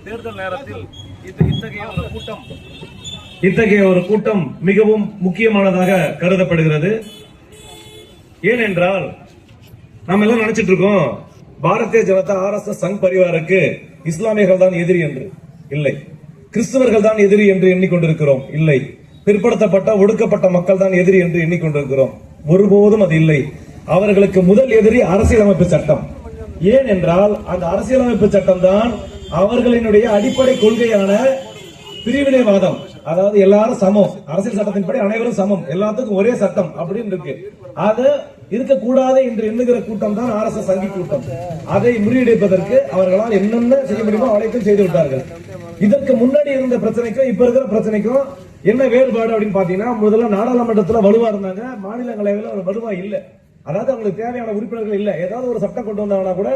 தேர்தல் நேரத்தில் இத்தகைய ஒரு கூட்டம் மிகவும் முக்கியமானதாக கருதப்படுகிறது. ஏனென்றால் நாம் எல்லாம் நினைச்சிட்டு இருக்கோம் பாரதிய ஜனதா RSS சங் பரிவாருக்கு இஸ்லாமியர்கள் தான் எதிரி என்று. இல்லை, கிறிஸ்தவர்கள் தான் எதிரி என்று எண்ணிக்கொண்டிருக்கிறோம். இல்லை, பிற்படுத்தப்பட்ட ஒடுக்கப்பட்ட மக்கள் தான் எதிரி என்று எண்ணிக்கொண்டிருக்கிறோம். ஒருபோதும் அது இல்லை. அவர்களுக்கு முதல் எதிரி அரசியலமைப்பு சட்டம். ஏனென்றால் அந்த அரசியலமைப்பு சட்டம் தான் அவர்களினுடைய அடிப்படை கொள்கையான பிரிவினைவாதம். அதாவது எல்லாரும் சமம், அரசியல் சட்டத்தின்படி அனைவரும் சமம், எல்லாத்துக்கும் ஒரே சட்டம் அப்படின்னு இருக்கு. அது இருக்கக்கூடாது என்று எண்ணுகிற கூட்டம் தான் RSS சங்கி கூட்டம். அதை முறியடிப்பதற்கு அவர்களால் என்னென்ன செய்ய முடியுமோ அனைத்தும் செய்து விட்டார்கள். இதற்கு முன்னாடி இருந்த பிரச்சனைக்கும் இப்ப இருக்கிற பிரச்சனைக்கும் என்ன வேறுபாடு அப்படின்னு பாத்தீங்கன்னா, முதல்ல நாடாளுமன்றத்தில் வலுவா இருந்தாங்க, மாநிலங்களவையில் வலுவா இல்ல. அதாவது அவங்களுக்கு தேவையான உறுப்பினர்கள் இல்ல. ஏதாவது ஒரு சட்டம் கொண்டு வந்தாங்கன்னா கூட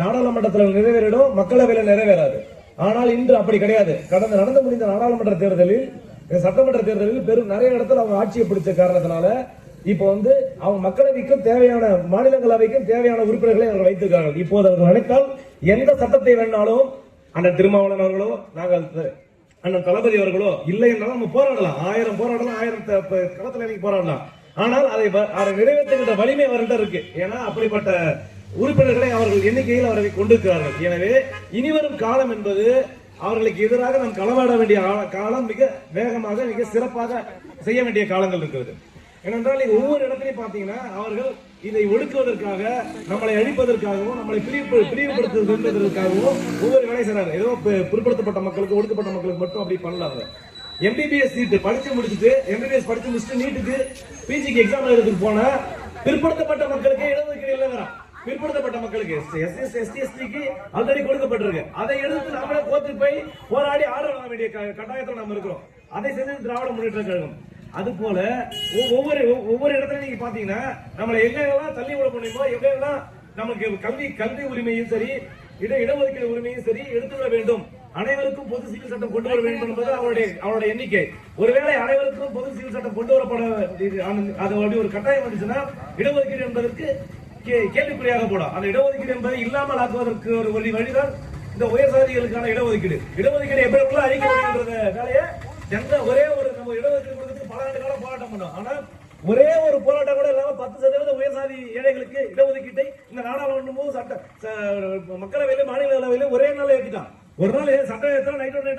நாடாளுமன்றத்தில் நிறைவேறிடும், மக்களவையில் நிறைவேறாது. ஆனால் இன்று அப்படி கிடையாது. நடந்து முடிந்த நாடாளுமன்ற தேர்தலில், சட்டமன்ற தேர்தலில் பெரும் நிறைய இடத்துல அவங்க ஆட்சியை பிடிச்ச காரணத்தினால இப்ப அவங்க மக்களவைக்கும் தேவையான, மாநிலங்களவைக்கும் தேவையான உறுப்பினர்களை அவர்கள் வைத்திருக்கிறார்கள். இப்போது அவர்கள் நினைத்தால் எந்த சட்டத்தை வேணாலும் அண்ணன் திருமாவளவன் அவர்களோ, நாங்கள் அண்ணன் தளபதி அவர்களோ இல்லை என்றாலும் நம்ம போராடலாம், 1000 போராடலாம், 1000 களத்தில் போராடலாம். ஆனால் அதை நிறைவேற்றுகின்ற வலிமை அவர்கிட்ட இருக்கு. ஏன்னா அப்படிப்பட்ட உறுப்பினர்களை அவர்கள் எண்ணிக்கையில் அவர்களை கொண்டிருக்கிறார்கள். எனவே இனிவரும் காலம் என்பது அவர்களுக்கு எதிராக நாம் களமாட வேண்டிய காலம், மிக வேகமாக மிக சிறப்பாக செய்ய வேண்டிய காலங்கள் இருக்கிறது. ஏனென்றால் ஒவ்வொரு இடத்திலையும் பாத்தீங்கன்னா அவர்கள் இதை ஒடுக்குவதற்காக, நம்மளை அழிப்பதற்காகவும், நம்மளை பிரிவுபடுத்துவதற்காகவும் ஒவ்வொரு வேலை செய்யறாங்க. ஏதோ பிற்படுத்தப்பட்ட மக்களுக்கு, ஒடுக்கப்பட்ட மக்களுக்கு மட்டும் அப்படி பண்ணலாங்க. MBBS சீட்டு படிச்சு முடிச்சுட்டு, MBBS படிச்சு முடிச்சுட்டு நீட்டுக்கு PGக்கு எக்ஸாம் எழுதுறதுக்கு போன பிற்படுத்தப்பட்ட மக்களுக்கு இடஒதுக்கீடு இல்லைங்கிறான். பிற்படுத்தப்பட்ட மக்களுக்கு SC/ST/STக்கு ஆல்ரெடி கொடுக்கப்பட்டிருக்கு. அதை எடுத்து நாமளே கோர்ட்டு போய் போராடி ஆர்டர் வாங்க வேண்டிய கட்டாயத்தில் நாம் இருக்கிறோம். அதை செஞ்சது திராவிட முன்னேற்ற கழகம். அது போல ஒவ்வொரு இடத்துல நீங்க பாத்தீங்கன்னா நம்மளை எங்கெல்லாம் தள்ளி விட முடியுமோ, எங்கெல்லாம் நமக்கு கல்வி உரிமையும் சரி, இடஒதுக்கீடு உரிமையும் சரி எடுத்துவிட வேண்டும். அனைவருக்கும் பொது சிவில் சட்டம் கொண்டு வர வேண்டும் என்பது அவருடைய எண்ணிக்கை. ஒருவேளை அனைவருக்கும் பொது சிவில் சட்டம் கொண்டு வரப்பட அது ஒரு கட்டாயம் வந்துச்சுன்னா இடஒதுக்கீடு என்பதற்கு கேள்விக்குறியாக போடும். அந்த இடஒதுக்கீடு என்பதை இல்லாமல் ஆக்குவதற்கு ஒரு வழிதான் இந்த உயர் சாதிகளுக்கான இடஒதுக்கீடு. இடஒதுக்கீடு எப்படி அழிக்க வேண்டிய வேலையை ஒரே ஒரு நம்ம இடஒதுக்கீடு கொடுத்து பல ஆண்டு காலம் போராட்டம் பண்ணோம். ஆனால் ஒரே ஒரு போராட்டம் கூட இல்லாம 10% உயர் சாதி ஏழைகளுக்கு இடஒதுக்கீட்டை இந்த நாடாளுமன்றமும் மக்களவையிலும் மாநிலங்களவையிலும் ஒரே நாள் ஏற்றிட்டான். ஒரு நாள் சட்டம் ஏற்ற நைட்டோட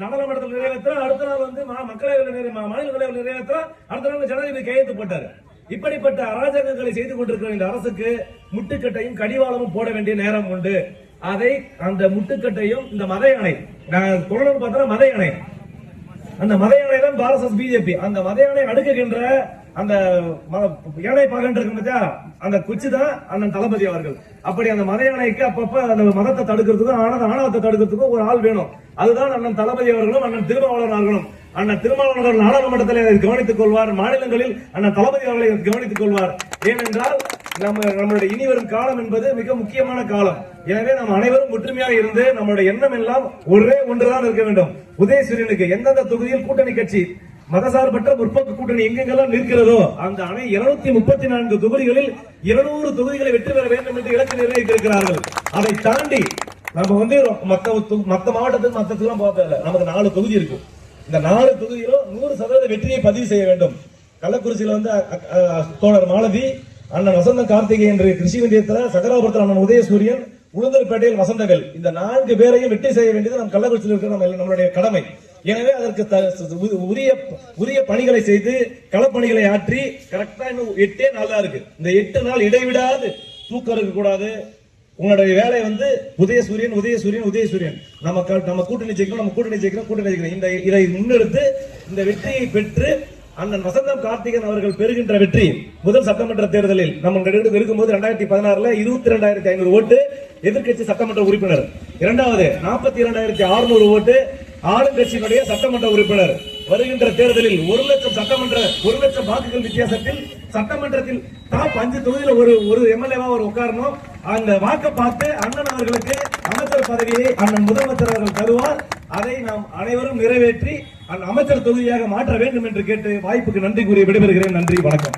நாடாளுமன்றத்தில் நிறைவேற்ற, அடுத்த நாள் மக்களவையில் மாநிலங்களவையில் நிறைவேற்ற, அடுத்த நாள் ஜனாதிபதி கையெழுத்து போட்டார். இப்படிப்பட்ட அராஜகங்களை செய்து கொண்டிருக்கிற இந்த அரசுக்கு முட்டுக்கட்டையும் கடிவாளமும் போட வேண்டிய நேரம் உண்டு. அதை அந்த முட்டுக்கட்டையும் இந்த மத யானை, தொடர்ந்து பார்த்தா மத யானை, அந்த மத யானை தான் RSS BJP. அந்த மத யானை அடுக்குகின்ற அந்த யானை பார்க்கின்ற அந்த குச்சி தான் அண்ணன் தளபதி அவர்கள். அப்படி அந்த மத யானைக்கு அப்பப்ப அந்த மதத்தை தடுக்கிறதுக்கும் ஆணவத்தை தடுக்கிறதுக்கும் ஒரு ஆள் வேணும். அதுதான் அண்ணன் தளபதி அவர்களும் அண்ணன் திருமாவளவன் அவர்களும். அண்ணன் திருமாவளவன் அவர்கள் நாடாளுமன்றத்தில் கவனித்துக் கொள்வார், மாநிலங்களில் அண்ணன் தளபதி அவர்களை கவனித்துக் கொள்வார். ஏனென்றால் நம்மளுடைய இனிவரும் காலம் என்பது மிக முக்கியமான காலம். எனவே நாம் அனைவரும் ஒற்றுமையாக இருந்து நம்மளுடைய எண்ணம் எல்லாம் ஒன்றுதான் இருக்க வேண்டும். உதயசூரியனுக்கு எந்தெந்த தொகுதியில் கூட்டணி கட்சி மதசார்பற்ற முற்போக்கு கூட்டணி எங்கெங்கெல்லாம் நிற்கிறதோ அந்த 234 தொகுதிகளில் 200 தொகுதிகளை வெற்றி பெற வேண்டும் என்று இலக்கு நிர்ணயித்திருக்கிறார்கள். அதை தாண்டி நம்ம மத்த மாவட்டத்துக்கு மத்தத்துக்கு போகல. நமக்கு 4 தொகுதி இருக்கு. இந்த 4 தொகுதியிலும் 100% வெற்றியை பதிவு செய்ய வேண்டும். கள்ளக்குறிச்சியில தோழர் மாலதி, அண்ணன் வசந்தம் கார்த்திகேயன் என்று கிருஷி நிலையத்தில், சகராபுரத்தில் அண்ணன் உதயசூரியன், உளுந்தூர்பேட்டையில் வசந்தவேல், இந்த 4 பேரையும் வெற்றி செய்ய வேண்டியது நம் கள்ளக்குறிச்சியில் இருக்கிற நம்மளுடைய கடமை. எனவே அதற்கு உரிய பணிகளை செய்து களப்பணிகளை ஆற்றி கரெக்டா இன்னும் 8 நாள் தான் இருக்கு. இந்த 8 நாள் இடைவிடாது தூக்கம் இருக்க கூடாது. உங்களுடைய வேலை உதயசூரியன் நம்ம கூட்டணி ஜெயிக்கணும். இதை முன்னெடுத்து இந்த வெற்றியை பெற்று அண்ணன் வசந்தம் கார்த்திகன் அவர்கள் பெறுகின்ற வெற்றி முதல் சட்டமன்ற தேர்தலில் நம்ம இருக்கும்போது 2016 22,500 ஓட்டு எதிர்கட்சி சட்டமன்ற உறுப்பினர், இரண்டாவது 42,600 ஓட்டு ஆளுங்கட்சியினுடைய சட்டமன்ற உறுப்பினர். வருகின்ற தேர்தலில் 1 லட்சம் வாக்குகள் வித்தியாசத்தில் சட்டமன்றத்தில் டாப் 5 தொகுதியில் ஒரு எம்எல்ஏவா உட்காரணும். அந்த வாக்கை பார்த்து அண்ணன் அவர்களுக்கு அமைச்சர் பதவியை அண்ணன் முதலமைச்சர் அவர்கள் தருவார். அதை நாம் அனைவரும் நிறைவேற்றி அமைச்சர் தொகுதியாக மாற்ற வேண்டும் என்று கேட்டு வாய்ப்புக்கு நன்றி கூறி விடைபெறுகிறேன். நன்றி, வணக்கம்.